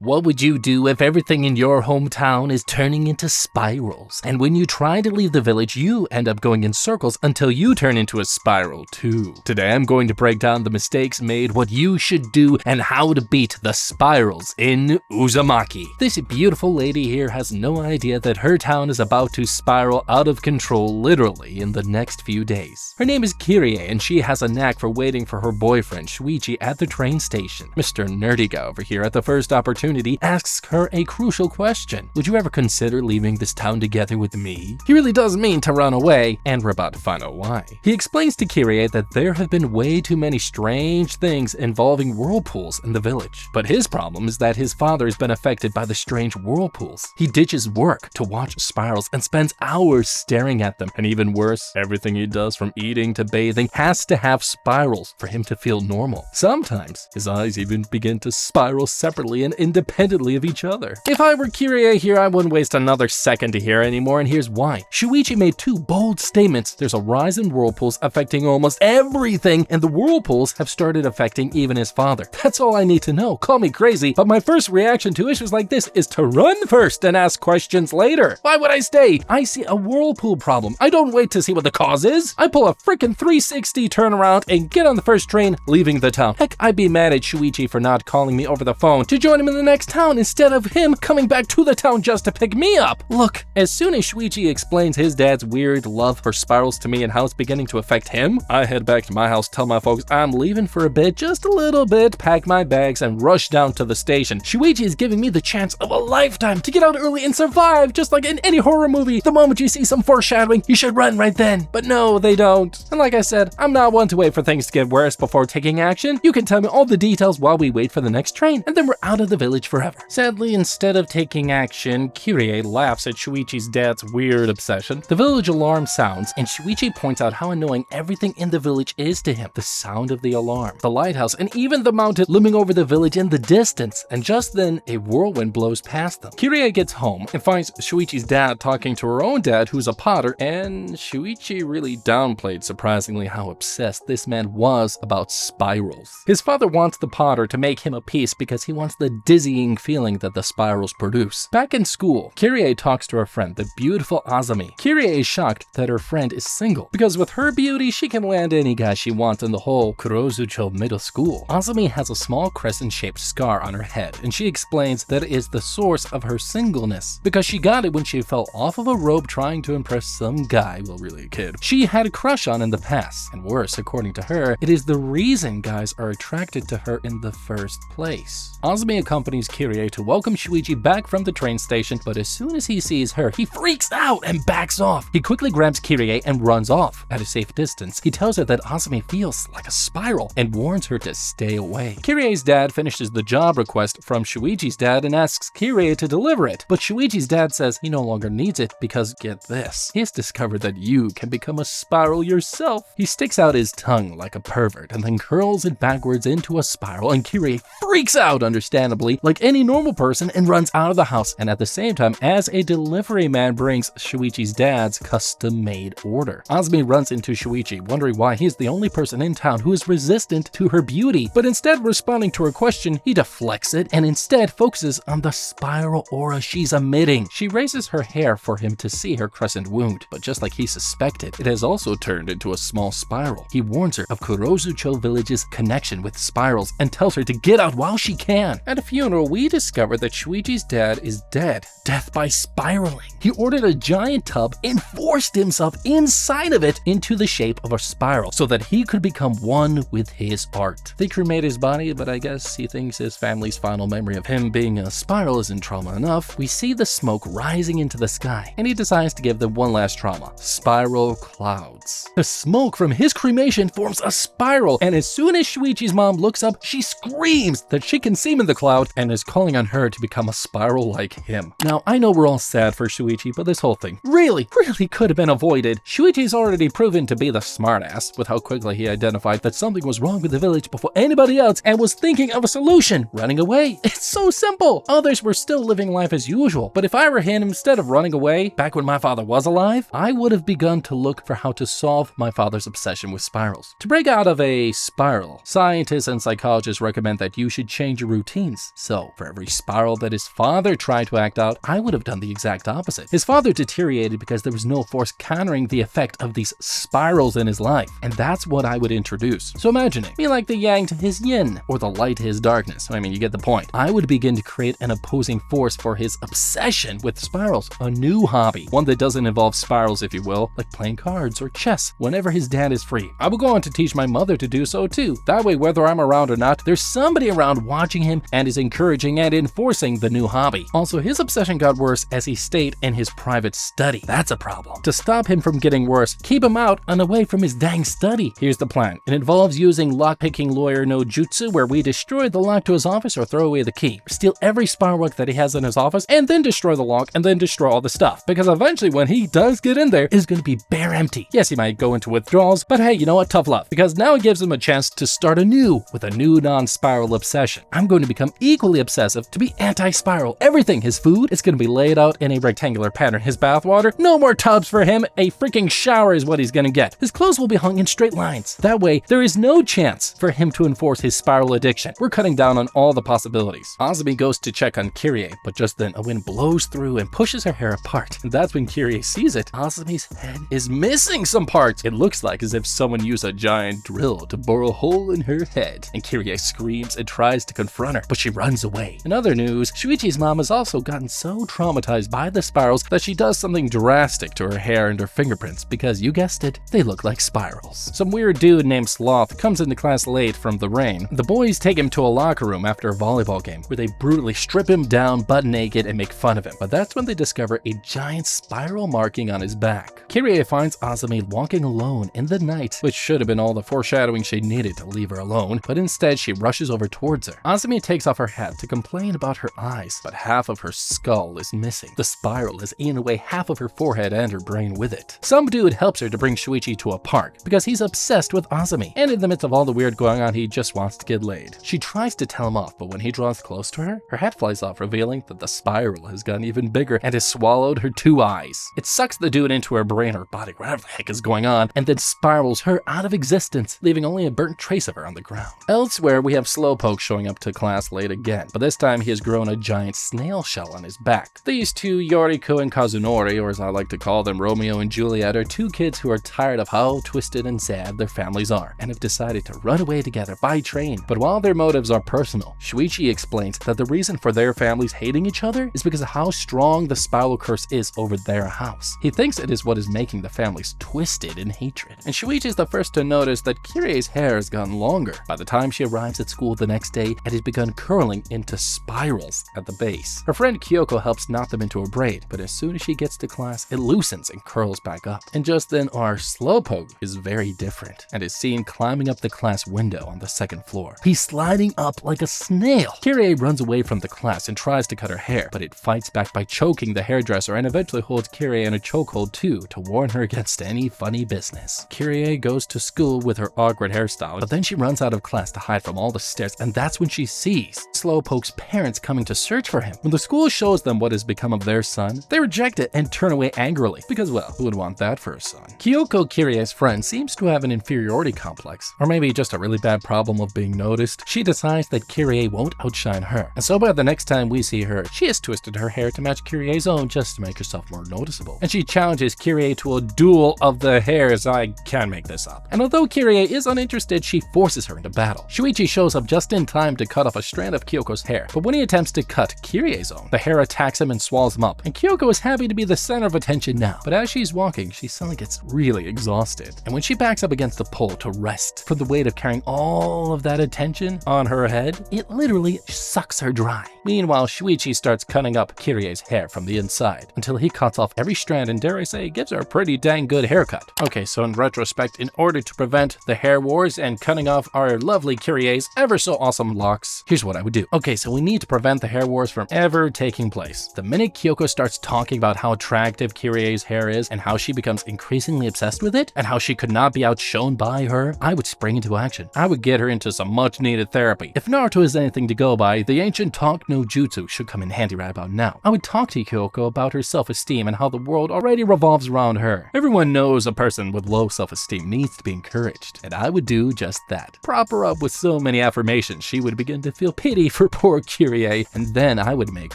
What would you do if everything in your hometown is turning into spirals? And when you try to leave the village, you end up going in circles until you turn into a spiral too. Today I'm going to break down the mistakes made, what you should do, and how to beat the spirals in Uzumaki. This beautiful lady here has no idea that her town is about to spiral out of control literally in the next few days. Her name is Kirie and she has a knack for waiting for her boyfriend Shuichi at the train station. Mr. Nerdy Guy over here at the first opportunity asks her a crucial question. Would you ever consider leaving this town together with me? He really does mean to run away, and we're about to find out why. He explains to Kirie that there have been way too many strange things involving whirlpools in the village. But his problem is that his father has been affected by the strange whirlpools. He ditches work to watch spirals and spends hours staring at them. And even worse, everything he does from eating to bathing has to have spirals for him to feel normal. Sometimes his eyes even begin to spiral separately and independently of each other. If I were Kirie here, I wouldn't waste another second to hear anymore, and here's why. Shuichi made two bold statements. There's a rise in whirlpools affecting almost everything, and the whirlpools have started affecting even his father. That's all I need to know. Call me crazy, but my first reaction to issues like this is to run first and ask questions later. Why would I stay? I see a whirlpool problem. I don't wait to see what the cause is. I pull a freaking 360 turnaround and get on the first train, leaving the town. Heck, I'd be mad at Shuichi for not calling me over the phone to join him in the next town instead of him coming back to the town just to pick me up. Look, as soon as Shuichi explains his dad's weird love for spirals to me and how it's beginning to affect him, I head back to my house, tell my folks I'm leaving for a bit, just a little bit, pack my bags and rush down to the station. Shuichi is giving me the chance of a lifetime to get out early and survive, just like in any horror movie. The moment you see some foreshadowing, you should run right then. But no, they don't. And like I said, I'm not one to wait for things to get worse before taking action. You can tell me all the details while we wait for the next train, and then we're out of the village forever. Sadly, instead of taking action, Kirie laughs at Shuichi's dad's weird obsession. The village alarm sounds, and Shuichi points out how annoying everything in the village is to him. The sound of the alarm, the lighthouse, and even the mountain looming over the village in the distance. And just then, a whirlwind blows past them. Kirie gets home and finds Shuichi's dad talking to her own dad, who's a potter, and Shuichi really downplayed surprisingly how obsessed this man was about spirals. His father wants the potter to make him a piece because he wants the dizzying feeling that the spirals produce. Back in school, Kirie talks to her friend, the beautiful Azumi. Kirie is shocked that her friend is single, because with her beauty, she can land any guy she wants in the whole Kurozucho middle school. Azumi has a small crescent-shaped scar on her head, and she explains that it is the source of her singleness, because she got it when she fell off of a rope trying to impress some guy, well really a kid, she had a crush on in the past. And worse, according to her, it is the reason guys are attracted to her in the first place. Azumi accompanies Kirie to welcome Shuichi back from the train station, but as soon as he sees her, he freaks out and backs off. He quickly grabs Kirie and runs off. At a safe distance, he tells her that Azumi feels like a spiral and warns her to stay away. Kirie's dad finishes the job request from Shuichi's dad and asks Kirie to deliver it, but Shuichi's dad says he no longer needs it because, get this, he has discovered that you can become a spiral yourself. He sticks out his tongue like a pervert and then curls it backwards into a spiral, and Kirie freaks out, understandably, like any normal person, and runs out of the house, and at the same time, as a delivery man brings Shuichi's dad's custom-made order. Azumi runs into Shuichi, wondering why he's the only person in town who is resistant to her beauty, but instead of responding to her question, he deflects it and instead focuses on the spiral aura she's emitting. She raises her hair for him to see her crescent wound, but just like he suspected, it has also turned into a small spiral. He warns her of Kurozucho village's connection with spirals and tells her to get out while she can. At a funeral, we discover that Shuichi's dad is dead. Death by spiraling. He ordered a giant tub and forced himself inside of it into the shape of a spiral so that he could become one with his art. They cremate his body, but I guess he thinks his family's final memory of him being a spiral isn't trauma enough. We see the smoke rising into the sky, and he decides to give them one last trauma: spiral clouds. The smoke from his cremation forms a spiral, and as soon as Shuichi's mom looks up, she screams that she can see him in the cloud and is calling on her to become a spiral like him. Now, I know we're all sad for Shuichi, but this whole thing really could have been avoided. Shuichi's already proven to be the smartass with how quickly he identified that something was wrong with the village before anybody else and was thinking of a solution: running away. It's so simple. Others were still living life as usual, but if I were him, instead of running away back when my father was alive, I would have begun to look for how to solve my father's obsession with spirals. To break out of a spiral, scientists and psychologists recommend that you should change your routines, so. For every spiral that his father tried to act out, I would have done the exact opposite. His father deteriorated because there was no force countering the effect of these spirals in his life, and that's what I would introduce. So imagine it, be like the yang to his yin, or the light to his darkness. I mean, you get the point. I would begin to create an opposing force for his obsession with spirals, a new hobby, one that doesn't involve spirals, if you will, like playing cards or chess whenever his dad is free. I will go on to teach my mother to do so too. That way, whether I'm around or not, there's somebody around watching him and is encouraging and enforcing the new hobby. Also, his obsession got worse as he stayed in his private study. That's a problem. To stop him from getting worse, keep him out and away from his dang study. Here's the plan. It involves using lockpicking lawyer no jutsu, where we destroy the lock to his office or throw away the key, steal every spiral that he has in his office, and then destroy the lock and then destroy all the stuff. Because eventually when he does get in there, it's going to be bare empty. Yes, he might go into withdrawals, but hey, you know what? Tough love. Because now it gives him a chance to start anew with a new non-spiral obsession. I'm going to become equally obsessive to be anti-spiral. Everything, his food, is going to be laid out in a rectangular pattern. His bathwater, no more tubs for him. A freaking shower is what he's going to get. His clothes will be hung in straight lines. That way, there is no chance for him to enforce his spiral addiction. We're cutting down on all the possibilities. Azumi goes to check on Kyrie, but just then a wind blows through and pushes her hair apart. And that's when Kyrie sees it. Azumi's head is missing some parts. It looks like as if someone used a giant drill to bore a hole in her head. And Kyrie screams and tries to confront her, but she runs away. In other news, Shuichi's mom has also gotten so traumatized by the spirals that she does something drastic to her hair and her fingerprints because, you guessed it, they look like spirals. Some weird dude named Sloth comes into class late from the rain. The boys take him to a locker room after a volleyball game where they brutally strip him down butt naked and make fun of him. But that's when they discover a giant spiral marking on his back. Kyrie finds Azumi walking alone in the night, which should have been all the foreshadowing she needed to leave her alone, but instead she rushes over towards her. Azumi takes off her hat to complain about her eyes, but half of her skull is missing. The spiral has eaten away half of her forehead and her brain with it. Some dude helps her to bring Shuichi to a park because he's obsessed with Azumi, and in the midst of all the weird going on, he just wants to get laid. She tries to tell him off, but when he draws close to her, her hat flies off, revealing that the spiral has gotten even bigger and has swallowed her two eyes. It sucks the dude into her brain or body, whatever the heck is going on, and then spirals her out of existence, leaving only a burnt trace of her on the ground. Elsewhere, we have Slowpoke showing up to class late again, but this time he has grown a giant snail shell on his back. These two, Yoriko and Kazunori, or as I like to call them, Romeo and Juliet, are two kids who are tired of how twisted and sad their families are, and have decided to run away together by train. But while their motives are personal, Shuichi explains that the reason for their families hating each other is because of how strong the spiral curse is over their house. He thinks it is what is making the families twisted in hatred. And Shuichi is the first to notice that Kirie's hair has gotten longer. By the time she arrives at school the next day, it has begun curling into spirals at the base. Her friend Kyoko helps knot them into a braid, but as soon as she gets to class, it loosens and curls back up. And just then, our Slowpoke is very different and is seen climbing up the class window on the second floor. He's sliding up like a snail. Kyrie runs away from the class and tries to cut her hair, but it fights back by choking the hairdresser and eventually holds Kyrie in a chokehold too to warn her against any funny business. Kyrie goes to school with her awkward hairstyle, but then she runs out of class to hide from all the stares, and that's when she sees Slowpoke's parents coming to search for him. When the school shows them what has become of their son, they reject it and turn away angrily, because well, who would want that for a son? Kyoko, Kirie's friend, seems to have an inferiority complex, or maybe just a really bad problem of being noticed. She decides that Kyrie won't outshine her, and so by the next time we see her, she has twisted her hair to match Kirie's own just to make herself more noticeable. And she challenges Kyrie to a duel of the hairs. I can't make this up. And although Kyrie is uninterested, she forces her into battle. Shuichi shows up just in time to cut off a strand of Kyoko's hair, but when he attempts to cut Kirie's own, the hair attacks him and swallows him up, and Kyoko is happy to be the center of attention now. But as she's walking, she suddenly gets really exhausted, and when she backs up against the pole to rest from the weight of carrying all of that attention on her head, it literally sucks her dry. Meanwhile, Shuichi starts cutting up Kirie's hair from the inside until he cuts off every strand and, dare I say, gives her a pretty dang good haircut. Okay, so in retrospect, in order to prevent the hair wars and cutting off our lovely Kirie's ever so awesome locks, here's what I would do. Okay, so we need to prevent the hair wars from ever taking place. The minute Kyoko starts talking about how attractive Kirie's hair is and how she becomes increasingly obsessed with it and how she could not be outshone by her, I would spring into action. I would get her into some much needed therapy. If Naruto is anything to go by, the ancient talk no jutsu should come in handy right about now. I would talk to Kyoko about her self-esteem and how the world already revolves around her. Everyone knows a person with low self-esteem needs to be encouraged, and I would do just that. Prop her up with so many affirmations she would begin to feel pity for for poor Kyrie, and then I would make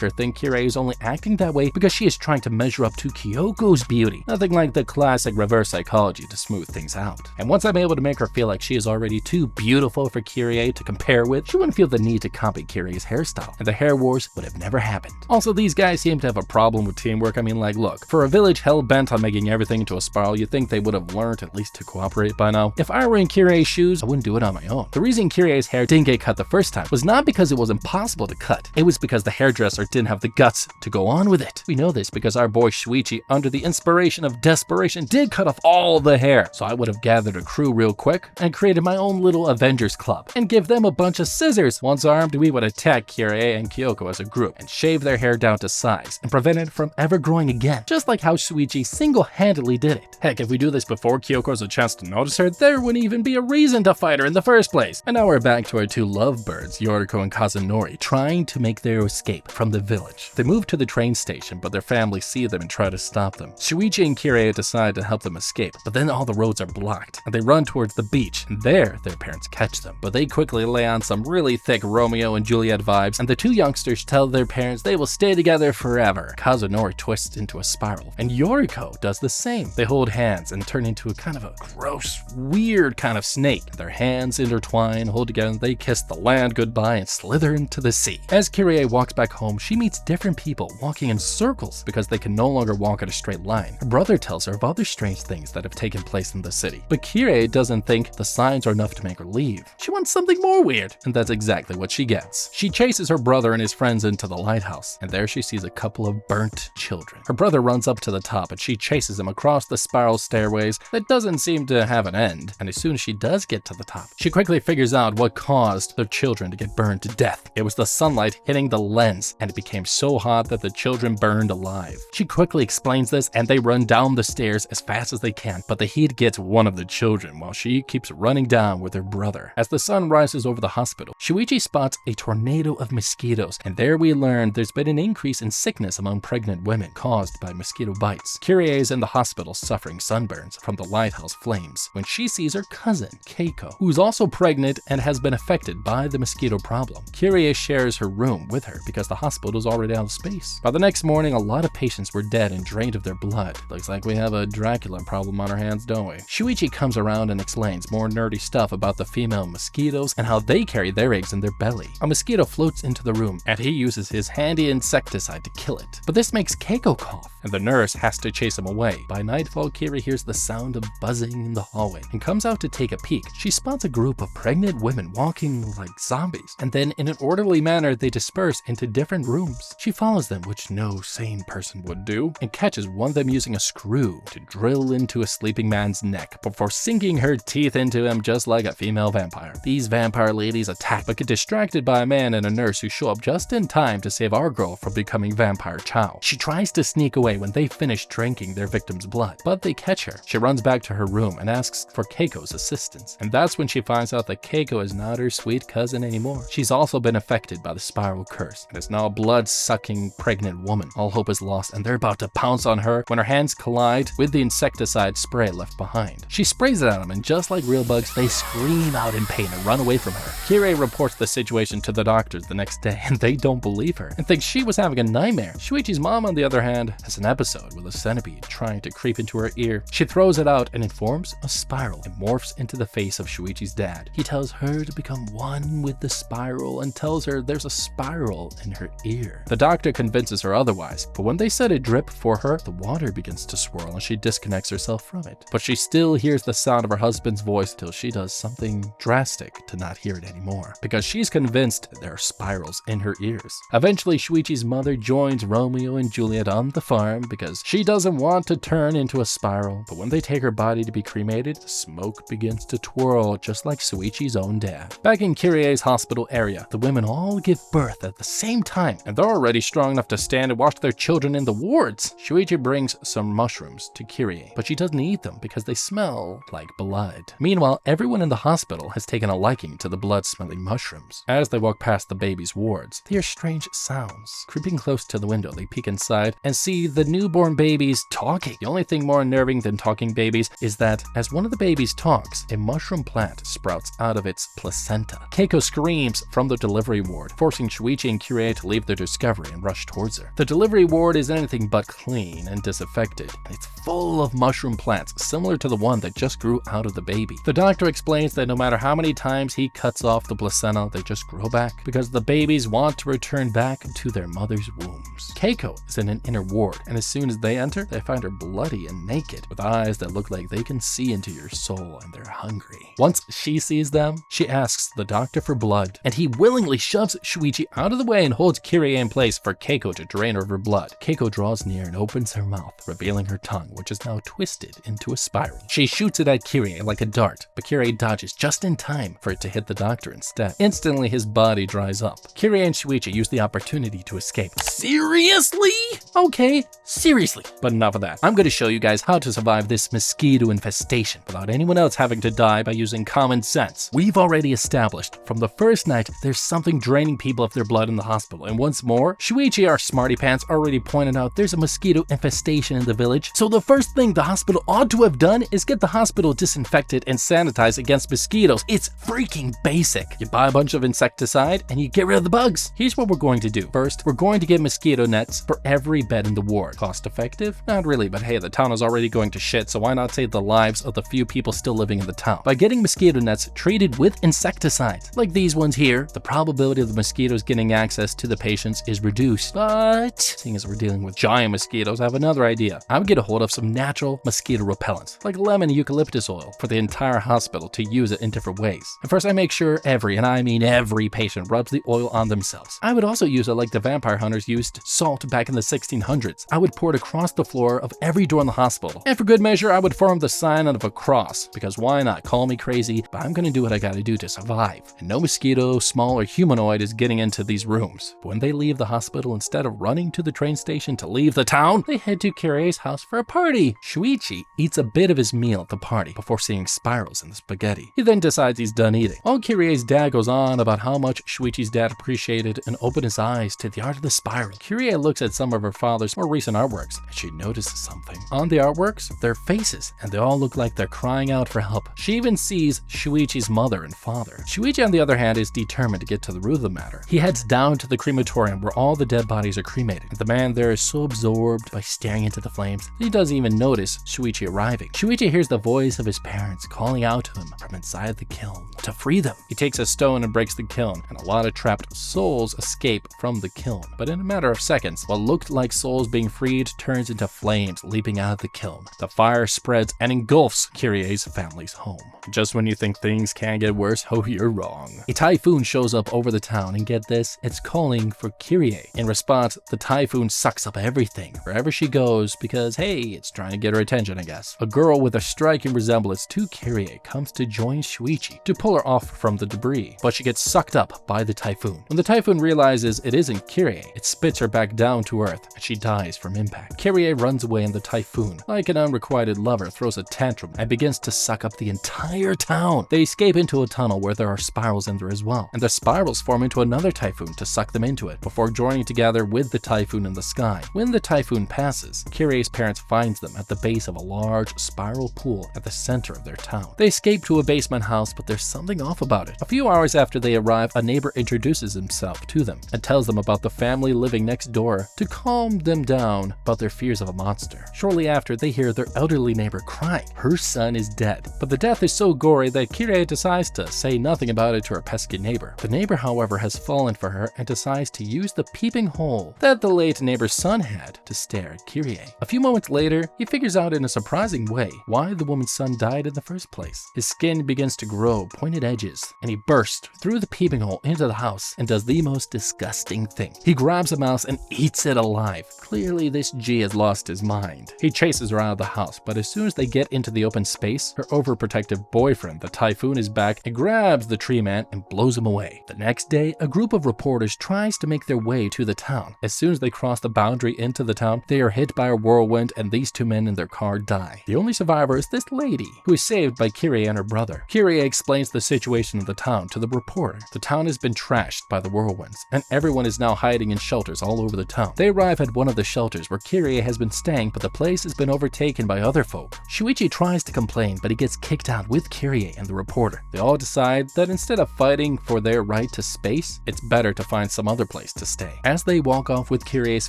her think Kyrie is only acting that way because she is trying to measure up to Kyoko's beauty. Nothing like the classic reverse psychology to smooth things out. And once I'm able to make her feel like she is already too beautiful for Kyrie to compare with, she wouldn't feel the need to copy Kyrie's hairstyle, and the hair wars would have never happened. Also, these guys seem to have a problem with teamwork. I mean, like, look, for a village hell-bent on making everything into a spiral, you'd think they would have learned at least to cooperate by now. If I were in Kyrie's shoes, I wouldn't do it on my own. The reason Kyrie's hair didn't get cut the first time was not because it was impossible to cut. It was because the hairdresser didn't have the guts to go on with it. We know this because our boy Shuichi, under the inspiration of desperation, did cut off all the hair. So I would have gathered a crew real quick and created my own little Avengers club and give them a bunch of scissors. Once armed, we would attack Kyrie and Kyoko as a group and shave their hair down to size and prevent it from ever growing again, just like how Shuichi single-handedly did it. Heck, if we do this before Kyoko has a chance to notice her, there wouldn't even be a reason to fight her in the first place. And now we're back to our two lovebirds, Yoriko and Kazunori, trying to make their escape from the village. They move to the train station, but their family see them and try to stop them. Shuichi and Kyrie decide to help them escape, but then all the roads are blocked, and they run towards the beach, and there their parents catch them. But they quickly lay on some really thick Romeo and Juliet vibes, and the two youngsters tell their parents they will stay together forever. Kazunori twists into a spiral, and Yoriko does the same. They hold hands and turn into a kind of a gross, weird kind of snake. Their hands intertwine, hold together, and they kiss the land goodbye and slither into the sea. As Kyrie walks back home, she meets different people walking in circles because they can no longer walk in a straight line. Her brother tells her of other strange things that have taken place in the city, but Kyrie doesn't think the signs are enough to make her leave. She wants something more weird, and that's exactly what she gets. She chases her brother and his friends into the lighthouse, and there she sees a couple of burnt children. Her brother runs up to the top, and she chases him across the spiral stairways that doesn't seem to have an end, and as soon as she does get to the top, she quickly figures out what caused the children to get burned to death. It was the sunlight hitting the lens, and it became so hot that the children burned alive. She quickly explains this, and they run down the stairs as fast as they can, but the heat gets one of the children while she keeps running down with her brother. As the sun rises over the hospital, Shuichi spots a tornado of mosquitoes, and there we learn there's been an increase in sickness among pregnant women caused by mosquito bites. Kyrie is in the hospital suffering sunburns from the lighthouse flames when she sees her cousin, Keiko, who's also pregnant and has been affected by the mosquito problem. Kyrie shares her room with her because the hospital is already out of space. By the next morning, a lot of patients were dead and drained of their blood. Looks like we have a Dracula problem on our hands, don't we? Shuichi comes around and explains more nerdy stuff about the female mosquitoes and how they carry their eggs in their belly. A mosquito floats into the room and he uses his handy insecticide to kill it. But this makes Keiko cough, and the nurse has to chase him away. By nightfall, Kyrie hears the sound of buzzing in the hallway and comes out to take a peek. She spots a group of pregnant women walking like zombies, and then in an orderly manner they disperse into different rooms. She follows them, which no sane person would do, and catches one of them using a screw to drill into a sleeping man's neck before sinking her teeth into him just like a female vampire. These vampire ladies attack but get distracted by a man and a nurse who show up just in time to save our girl from becoming vampire chow. She tries to sneak away when they finish drinking their victim's blood, but they catch her. She runs back to her room and asks for Keiko's assistance, and that's when she finds out that Keiko is not her sweet cousin anymore. She's also been affected by the spiral curse and is now a blood-sucking pregnant woman. All hope is lost, and they're about to pounce on her when her hands collide with the insecticide spray left behind. She sprays it at them, and just like real bugs, they scream out in pain and run away from her. Kyrie reports the situation to the doctors the next day, and they don't believe her and think she was having a nightmare. Shuichi's mom, on the other hand, has an episode with a centipede trying to creep into her ear. She throws it out and it forms a spiral and morphs into the face of Shuichi's dad. He tells her to become one with the spiral and tells her there's a spiral in her ear. The doctor convinces her otherwise, but when they set a drip for her, the water begins to swirl and she disconnects herself from it. But she still hears the sound of her husband's voice till she does something drastic to not hear it anymore, because she's convinced there are spirals in her ears. Eventually, Shuichi's mother joins Romeo and Juliet on the farm because she doesn't want to turn into a spiral, but when they take her body to be cremated, the smoke begins to twirl just like Shuichi's own dad. Back in Kyrie's hospital area, the women all give birth at the same time, and they're already strong enough to stand and watch their children in the wards. Shuichi brings some mushrooms to Kyrie, but she doesn't eat them because they smell like blood. Meanwhile, everyone in the hospital has taken a liking to the blood-smelling mushrooms. As they walk past the baby's wards, they hear strange sounds. Creeping close to the window, they peek inside and see the newborn babies talking. The only thing more unnerving than talking babies is that as one of the babies talks, a mushroom plant sprouts out of its placenta. Keiko screams from the delivery ward, forcing Shuichi and Kyrie to leave their discovery and rush towards her. The delivery ward is anything but clean and disaffected, and it's full of mushroom plants, similar to the one that just grew out of the baby. The doctor explains that no matter how many times he cuts off the placenta, they just grow back because the babies want to return back to their mother's wombs. Keiko is in an inner ward, and as soon as they enter, they find her bloody and naked, with eyes that look like they can see into your soul and they're hungry. Once she sees them, she asks the doctor for blood, and he willingly shoves Shuichi out of the way and holds Kyrie in place for Keiko to drain her of her blood. Keiko draws near and opens her mouth, revealing her tongue, which is now twisted into a spiral. She shoots it at Kyrie like a dart, but Kyrie dodges just in time for it to hit the doctor instead. Instantly, his body dries up. Kyrie and Shuichi use the opportunity to escape. Seriously? Okay, seriously. But enough of that. I'm going to show you guys how to survive this mosquito infestation without anyone else having to die by using common sense. We've already established from the first night there's something draining people of their blood in the hospital, and once more, Shuichi, our smarty pants, already pointed out there's a mosquito infestation in the village, so the first thing the hospital ought to have done is get the hospital disinfected and sanitized against mosquitoes. It's freaking basic. You buy a bunch of insecticide and you get rid of the bugs. Here's what we're going to do. First, we're going to get mosquito nets for every bed in the ward. Cost effective? Not really, but hey, the town is already going to shit, so why not save the lives of the few people still living in the town by getting mosquito nets treated with insecticides. Like these ones here, the probability of the mosquitoes getting access to the patients is reduced, but seeing as we're dealing with giant mosquitoes, I have another idea. I would get a hold of some natural mosquito repellents, like lemon eucalyptus oil, for the entire hospital to use it in different ways. And first, I make sure every, and I mean every patient rubs the oil on themselves. I would also use it like the vampire hunters used salt back in the 1600s. I would pour it across the floor of every door in the hospital. And for good measure, I would form the sign of a cross, because why not? Call me crazy, but I'm gonna do what I gotta do to survive. And no mosquito, small or humanoid, is getting into these rooms. But when they leave the hospital, instead of running to the train station to leave the town, they head to Kyrie's house for a party. Shuichi eats a bit of his meal at the party before seeing spirals in the spaghetti. He then decides he's done eating. While Kyrie's dad goes on about how much Shuichi's dad appreciated and opened his eyes to the art of the spiral, Kyrie looks at some of her father's more recent artworks, and she notices something. On the artworks, they're faces, and they all look like they're crying out for help. She even sees Shuichi's mother and father. Shuichi, on the other hand, is determined to get to the root of the matter. He heads down to the crematorium where all the dead bodies are cremated. The man there is so absorbed by staring into the flames that he doesn't even notice Shuichi arriving. Shuichi hears the voice of his parents calling out to him from inside the kiln to free them. He takes a stone and breaks the kiln, and a lot of trapped souls escape from the kiln. But in a matter of seconds, what looked like souls being freed turns into flames leaping out of the kiln. The fire spreads and engulfs Kyrie's family's home. Just when you think things can't get worse, oh, you're wrong. A typhoon shows up over the town, and get this, it's calling for Kyrie. In response, the typhoon sucks up everything wherever she goes because, hey, it's trying to get her attention, I guess. A girl with a striking resemblance to Kyrie comes to join Shuichi to pull her off from the debris, but she gets sucked up by the typhoon. When the typhoon realizes it isn't Kyrie, it spits her back down to earth, and she dies from impact. Kyrie runs away, and the typhoon, like an unrequited lover, throws a tantrum and begins to suck up the entire town. They escape into a tunnel where there are spirals in there as well, and the spirals form into another typhoon to suck them into it before joining together with the typhoon in the sky. When the typhoon passes, Kyrie's parents finds them at the base of a large spiral pool at the center of their town. They escape to a basement house, but there's something off about it. A few hours after they arrive, a neighbor introduces himself to them and tells them about the family living next door to calm them down about their fears of a monster. Shortly after, they hear their elderly neighbor crying. Her son is dead, but the death is so gory that Kyrie decides to say nothing about it to her pesky neighbor. The neighbor, however, has fallen for her and decides to use the peeping hole that the late neighbor's son had to stare at Kyrie. A few moments later, he figures out in a surprising way why the woman's son died in the first place. His skin begins to grow pointed edges, and he bursts through the peeping hole into the house and does the most disgusting thing. He grabs a mouse and eats it alive. Clearly, this G has lost his mind. He chases her out of the house, but as soon as they get into the open space, her overprotective boyfriend, the typhoon, is back and grabs the tree man and blows him away. The next day, a group of reporters tries to make their way to the town. As soon as they cross the boundary into the town, they are hit by a whirlwind and these two men in their car die. The only survivor is this lady, who is saved by Kyrie and her brother. Kyrie explains the situation of the town to the reporter. The town has been trashed by the whirlwinds, and everyone is now hiding in shelters all over the town. They arrive at one of the shelters where Kyrie has been staying, but the place has been overtaken by other folk. Shuichi tries to complain, but he gets kicked out with Kyrie and the reporter. They all decide that instead of fighting for their ride to space, it's better to find some other place to stay. As they walk off with Kyrie's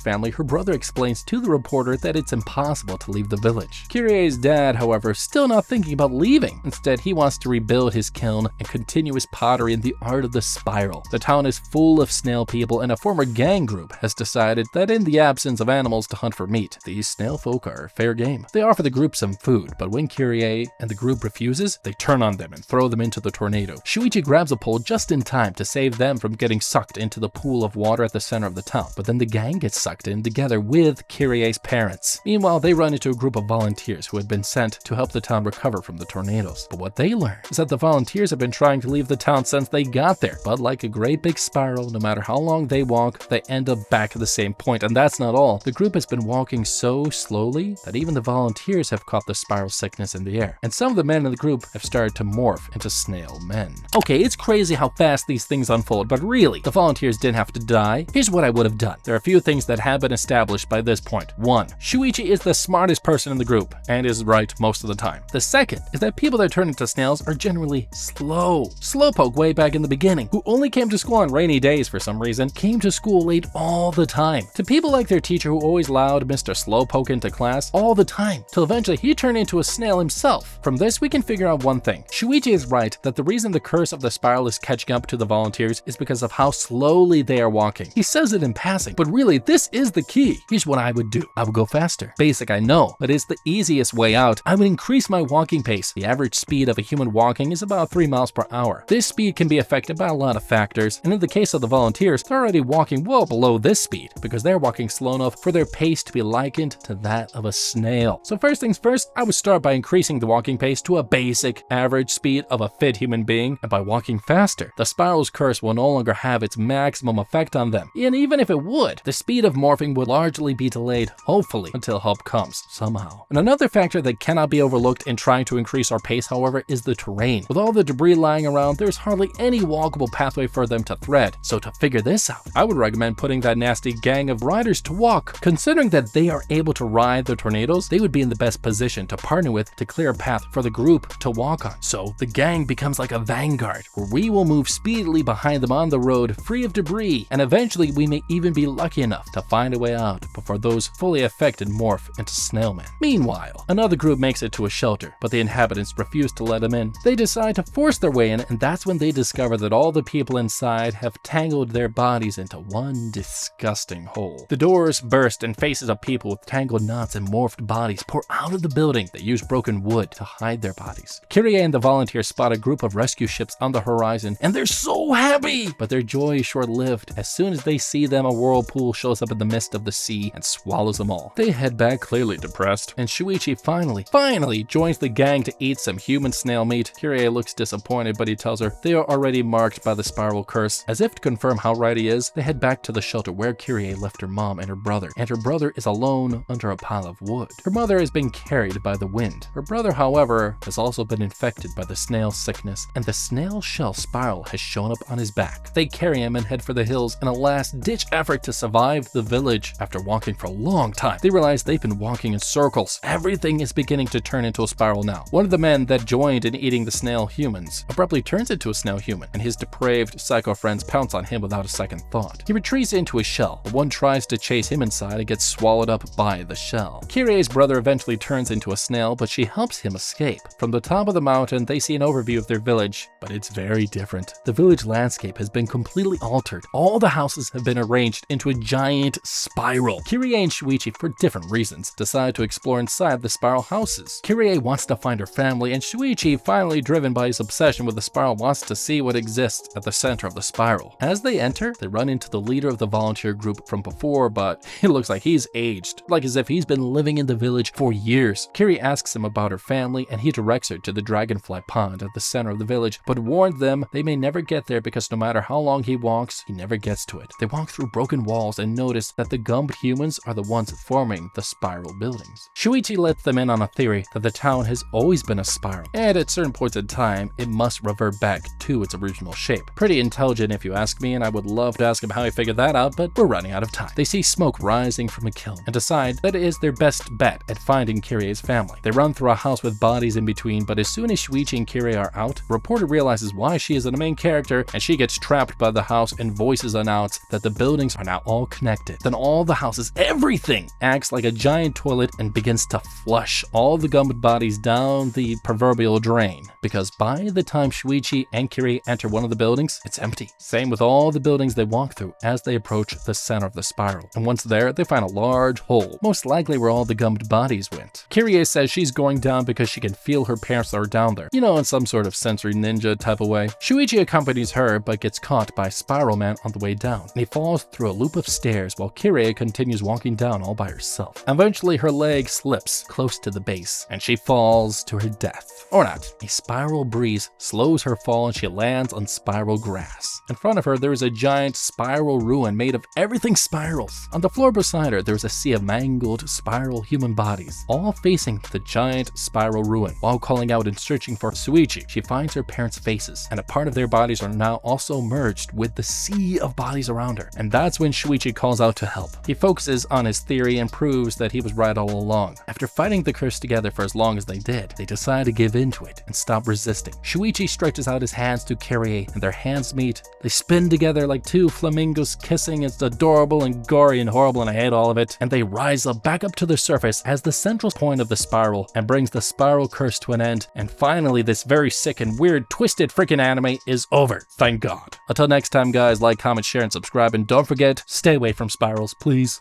family, her brother explains to the reporter that it's impossible to leave the village. Kyrie's dad, however, still not thinking about leaving. Instead, he wants to rebuild his kiln and continue his pottery in the art of the spiral. The town is full of snail people, and a former gang group has decided that in the absence of animals to hunt for meat, these snail folk are fair game. They offer the group some food, but when Kyrie and the group refuses, they turn on them and throw them into the tornado. Shuichi grabs a pole just in time to save them from getting sucked into the pool of water at the center of the town, but then the gang gets sucked in together with Kyrie's parents. Meanwhile, they run into a group of volunteers who had been sent to help the town recover from the tornadoes. But what they learn is that the volunteers have been trying to leave the town since they got there, but like a great big spiral, no matter how long they walk, they end up back at the same point. And that's not all. The group has been walking so slowly that even the volunteers have caught the spiral sickness in the air, and some of the men in the group have started to morph into snail men. Okay, it's crazy how fast these things unfold, but really, the volunteers didn't have to die. Here's what I would have done. There are a few things that have been established by this point. 1. Shuichi is the smartest person in the group, and is right most of the time. The second is that people that turn into snails are generally slow. Slowpoke way back in the beginning, who only came to school on rainy days for some reason, came to school late all the time. To people like their teacher who always allowed Mr. Slowpoke into class all the time, till eventually he turned into a snail himself. From this, we can figure out one thing. Shuichi is right that the reason the curse of the spiral is catching up to the volunteers is because of how slowly they are walking. He says it in passing, but really, this is the key. Here's what I would do. I would go faster. Basic, I know, but it's the easiest way out. I would increase my walking pace. The average speed of a human walking is about 3 miles per hour. This speed can be affected by a lot of factors, and in the case of the volunteers, they're already walking well below this speed because they're walking slow enough for their pace to be likened to that of a snail. So first things first, I would start by increasing the walking pace to a basic average speed of a fit human being, and by walking faster, the spiral's curse will no longer have its maximum effect on them. And even if it would, the speed of morphing would largely be delayed, hopefully, until help comes, somehow. And another factor that cannot be overlooked in trying to increase our pace, however, is the terrain. With all the debris lying around, there's hardly any walkable pathway for them to thread. So to figure this out, I would recommend putting that nasty gang of riders to walk. Considering that they are able to ride the tornadoes, they would be in the best position to partner with to clear a path for the group to walk on. So the gang becomes like a vanguard, where we will move speedily behind them on the road, free of debris, and eventually we may even be lucky enough to find a way out before those fully affected morph into snailmen. Meanwhile, another group makes it to a shelter, but the inhabitants refuse to let them in. They decide to force their way in, and that's when they discover that all the people inside have tangled their bodies into one disgusting hole. The doors burst and faces of people with tangled knots and morphed bodies pour out of the building. They use broken wood to hide their bodies. Kyrie and the volunteers spot a group of rescue ships on the horizon, and they're so happy! But their joy is short-lived. As soon as they see them, a whirlpool shows up in the midst of the sea and swallows them all. They head back clearly depressed, and Shuichi finally joins the gang to eat some human snail meat. Kyrie looks disappointed, but he tells her they are already marked by the spiral curse. As if to confirm how right he is, they head back to the shelter where Kyrie left her mom and her brother is alone under a pile of wood. Her mother has been carried by the wind. Her brother, however, has also been infected by the snail sickness, and the snail shell spiral has shown up on his back. They carry him and head for the hills in a last-ditch effort to survive the village. After walking for a long time, they realize they've been walking in circles. Everything is beginning to turn into a spiral now. One of the men that joined in eating the snail humans abruptly turns into a snail human, and his depraved psycho friends pounce on him without a second thought. He retreats into his shell, but one tries to chase him inside and gets swallowed up by the shell. Kyrie's brother eventually turns into a snail, but she helps him escape. From the top of the mountain, they see an overview of their village, but it's very different. The village landscape has been completely altered. All the houses have been arranged into a giant spiral. Kyrie and Shuichi, for different reasons, decide to explore inside the spiral houses. Kyrie wants to find her family, and Shuichi, finally driven by his obsession with the spiral, wants to see what exists at the center of the spiral. As they enter, they run into the leader of the volunteer group from before, but it looks like he's aged, like as if he's been living in the village for years. Kyrie asks him about her family, and he directs her to the dragonfly pond at the center of the village, but warns them they may never get there because no matter how long he walks, he never gets to it. They walk through broken walls and notice that the gummed humans are the ones forming the spiral buildings. Shuichi lets them in on a theory that the town has always been a spiral, and at certain points in time, it must revert back to its original shape. Pretty intelligent if you ask me, and I would love to ask him how he figured that out, but we're running out of time. They see smoke rising from a kiln and decide that it is their best bet at finding Kyrie's family. They run through a house with bodies in between, but as soon as Shuichi and Kyrie are out, the reporter realizes why she is the main character her, and she gets trapped by the house, and voices announce that the buildings are now all connected. Then all the houses, everything, acts like a giant toilet and begins to flush all the gummed bodies down the proverbial drain. Because by the time Shuichi and Kirie enter one of the buildings, it's empty. Same with all the buildings they walk through as they approach the center of the spiral. And once there, they find a large hole, most likely where all the gummed bodies went. Kirie says she's going down because she can feel her parents are down there, you know, in some sort of sensory ninja type of way. Shuichi accompanies her, but gets caught by Spiral Man on the way down, and he falls through a loop of stairs while Kirie continues walking down all by herself. Eventually, her leg slips close to the base, and she falls to her death. Or not. A spiral breeze slows her fall, and she lands on spiral grass. In front of her, there is a giant spiral ruin made of everything spirals. On the floor beside her, there is a sea of mangled spiral human bodies, all facing the giant spiral ruin. While calling out and searching for Shuichi, she finds her parents' faces, and a part of their bodies are now also merged with the sea of bodies around her. And that's when Shuichi calls out to help. He focuses on his theory and proves that he was right all along. After fighting the curse together for as long as they did, they decide to give in to it and stop resisting. Shuichi stretches out his hands to Kirie, and their hands meet. They spin together like two flamingos kissing. It's adorable and gory and horrible, and I hate all of it. And they rise up back up to the surface as the central point of the spiral, and brings the spiral curse to an end. And finally, this very sick and weird twisted freaking anime is over. Thank God. Until next time, guys, like, comment, share, and subscribe, and don't forget, stay away from spirals, please.